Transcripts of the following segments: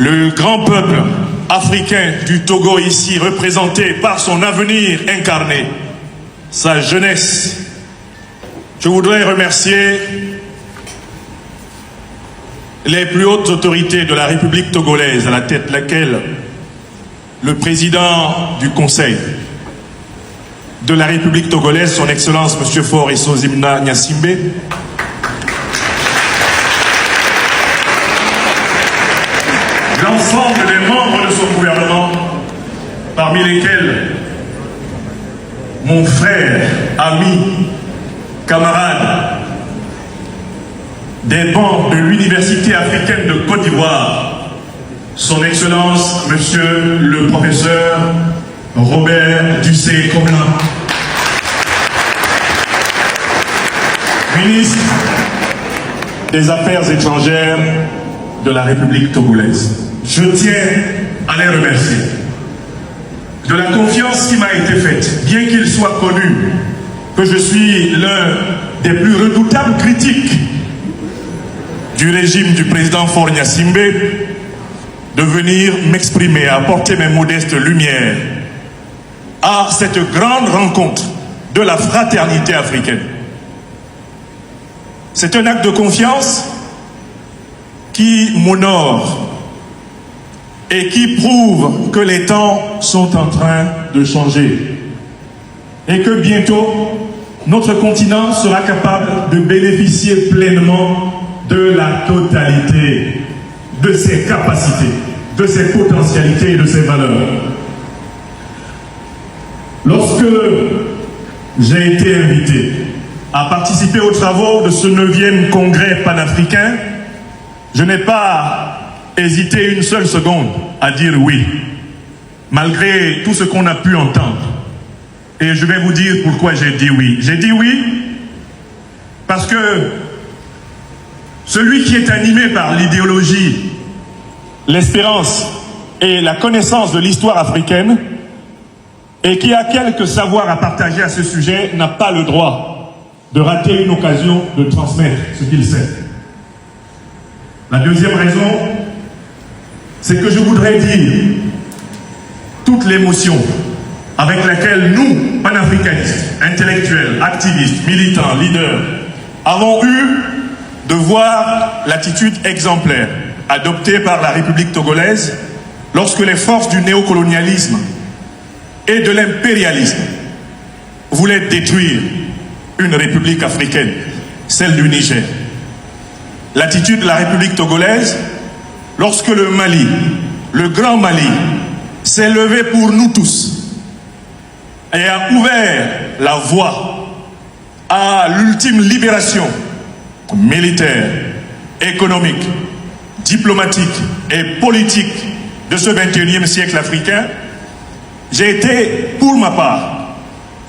le grand peuple africain du Togo ici représenté par son avenir incarné, sa jeunesse. Je voudrais remercier les plus hautes autorités de la République togolaise, à la tête de laquelle le président du Conseil de la République togolaise, son Excellence M. Faure Essozimna Gnassingbé, l'ensemble des membres de son gouvernement, parmi lesquels mon frère, ami, camarade des bancs de l'Université africaine de Côte d'Ivoire, son Excellence, Monsieur le professeur Robert Dussé-Coblin, ministre des Affaires étrangères de la République togolaise. Je tiens à les remercier de la confiance qui m'a été faite, bien qu'il soit connu que je suis l'un des plus redoutables critiques du régime du président Faure Gnassingbé, de venir m'exprimer, apporter mes modestes lumières à cette grande rencontre de la fraternité africaine. C'est un acte de confiance qui m'honore et qui prouve que les temps sont en train de changer et que bientôt notre continent sera capable de bénéficier pleinement de la totalité de ses capacités, de ses potentialités et de ses valeurs. Lorsque j'ai été invité à participer aux travaux de ce 9e congrès panafricain, je n'ai pas hésité une seule seconde à dire oui, malgré tout ce qu'on a pu entendre. Et je vais vous dire pourquoi j'ai dit oui. J'ai dit oui parce que celui qui est animé par l'idéologie, l'espérance et la connaissance de l'histoire africaine et qui a quelques savoirs à partager à ce sujet n'a pas le droit de rater une occasion de transmettre ce qu'il sait. La deuxième raison, c'est que je voudrais dire toute l'émotion avec laquelle nous, panafricanistes, intellectuels, activistes, militants, leaders, avons eu de voir l'attitude exemplaire adoptée par la République togolaise lorsque les forces du néocolonialisme et de l'impérialisme voulaient détruire une république africaine, celle du Niger. L'attitude de la République togolaise lorsque le Mali, le grand Mali, s'est levé pour nous tous et a ouvert la voie à l'ultime libération militaire, économique, diplomatique et politique de ce 21e siècle africain, j'ai été, pour ma part,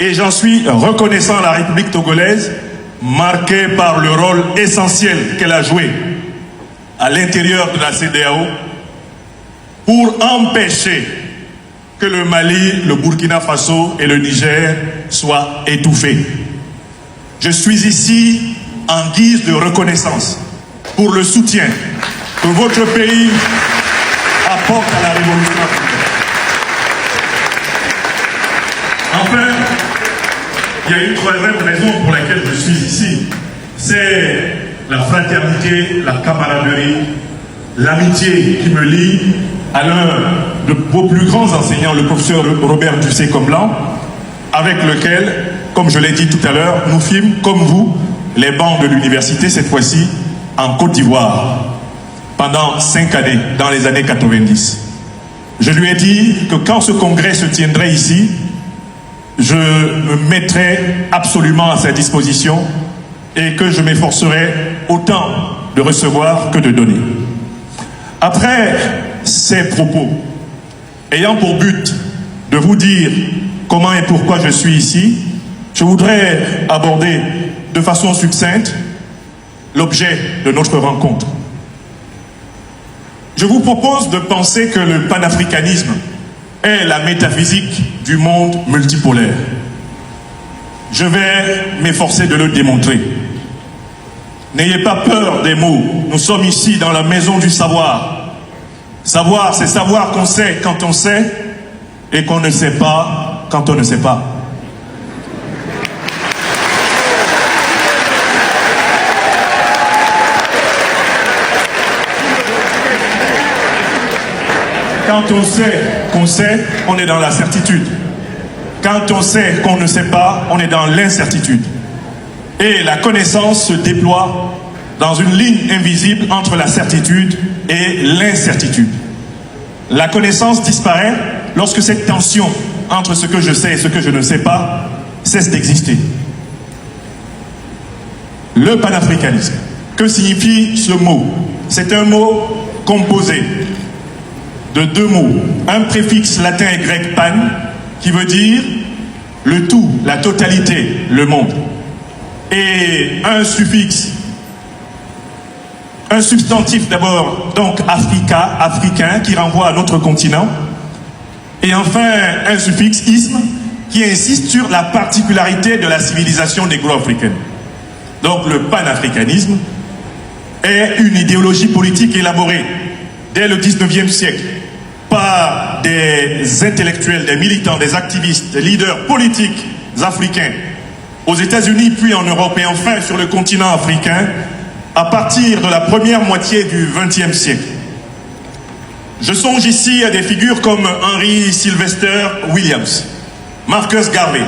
et j'en suis reconnaissant à la République togolaise, marqué par le rôle essentiel qu'elle a joué à l'intérieur de la CEDEAO pour empêcher que le Mali, le Burkina Faso et le Niger soient étouffés. Je suis ici en guise de reconnaissance pour le soutien que votre pays apporte à la révolution africaine. Enfin, il y a une troisième raison pour laquelle je suis ici. C'est la fraternité, la camaraderie, l'amitié qui me lie à l'un de vos plus grands enseignants, le professeur Robert Dussé-Coblin, avec lequel, comme je l'ai dit tout à l'heure, nous fîmes, comme vous, les bancs de l'université, cette fois-ci en Côte d'Ivoire, pendant 5 années, dans les années 90. Je lui ai dit que quand ce congrès se tiendrait ici, je me mettrai absolument à sa disposition et que je m'efforcerai autant de recevoir que de donner. Après ces propos, ayant pour but de vous dire comment et pourquoi je suis ici, je voudrais aborder de façon succincte l'objet de notre rencontre. Je vous propose de penser que le panafricanisme est la métaphysique du monde multipolaire. Je vais m'efforcer de le démontrer. N'ayez pas peur des mots. Nous sommes ici dans la maison du savoir. Savoir, c'est savoir qu'on sait quand on sait et qu'on ne sait pas quand on ne sait pas. Quand on sait qu'on sait, on est dans la certitude. Quand on sait qu'on ne sait pas, on est dans l'incertitude. Et la connaissance se déploie dans une ligne invisible entre la certitude et l'incertitude. La connaissance disparaît lorsque cette tension entre ce que je sais et ce que je ne sais pas cesse d'exister. Le panafricanisme. Que signifie ce mot? C'est un mot composé de deux mots. Un préfixe latin et grec pan, qui veut dire le tout, la totalité, le monde. Et un suffixe, un substantif d'abord, donc Africa, africain, qui renvoie à notre continent. Et enfin, un suffixe isme, qui insiste sur la particularité de la civilisation négro-africaine. Donc le panafricanisme est une idéologie politique élaborée dès le 19e siècle par des intellectuels, des militants, des activistes, des leaders politiques africains aux États-Unis, puis en Europe et enfin sur le continent africain à partir de la première moitié du XXe siècle. Je songe ici à des figures comme Henry Sylvester Williams, Marcus Garvey,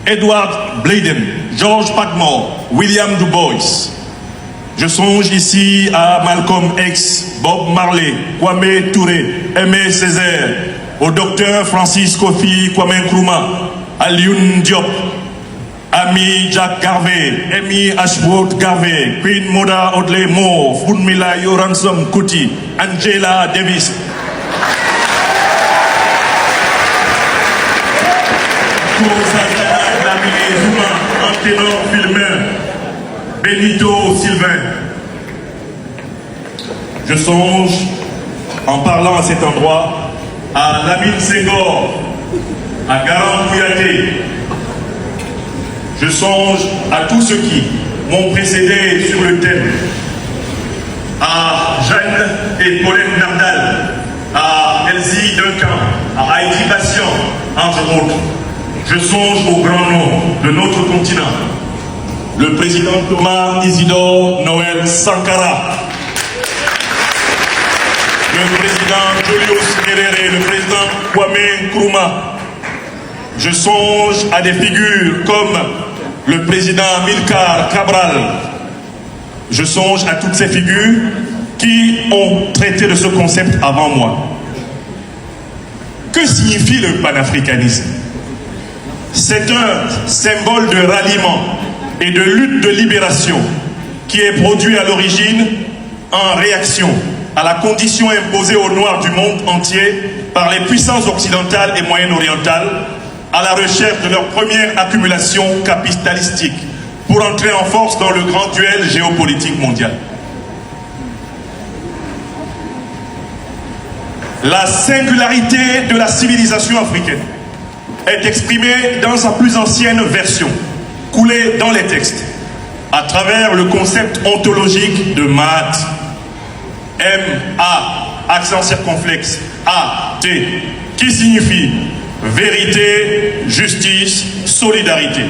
Edward Blayden, George Patmore, William Du Bois. Je songe ici à Malcolm X, Bob Marley, Kwame Touré, Aimé Césaire, au docteur Francis Kofi Kwame Nkrumah, à Alioune Diop, Ami Jack Garvey, Amy Ashworth Garvey, Queen Moda Audley Moore, Funmila Yoransom Kuti, Angela Davis. Anténor Filmer, Benito Sylvain. Je songe, en parlant à cet endroit, à Lamine Senghor, à Garan Kouyaté. Je songe à tous ceux qui m'ont précédé sur le thème, à Jeanne et Pauline Nardal, à Elsie Duncan, à Heidi Bastian, entre autres. Je songe aux grands noms de notre continent. Le président Thomas Isidore Noël Sankara, le président Julius Nyerere, le président Kwame Nkrumah. Je songe à des figures comme le président Amilcar Cabral. Je songe à toutes ces figures qui ont traité de ce concept avant moi. Que signifie le panafricanisme? C'est un symbole de ralliement et de lutte de libération qui est produit à l'origine en réaction à la condition imposée aux Noirs du monde entier par les puissances occidentales et moyen-orientales à la recherche de leur première accumulation capitalistique pour entrer en force dans le grand duel géopolitique mondial. La singularité de la civilisation africaine est exprimée dans sa plus ancienne version, coulée dans les textes, à travers le concept ontologique de Maat, M-A, accent circonflexe, A-T, qui signifie vérité, justice, solidarité.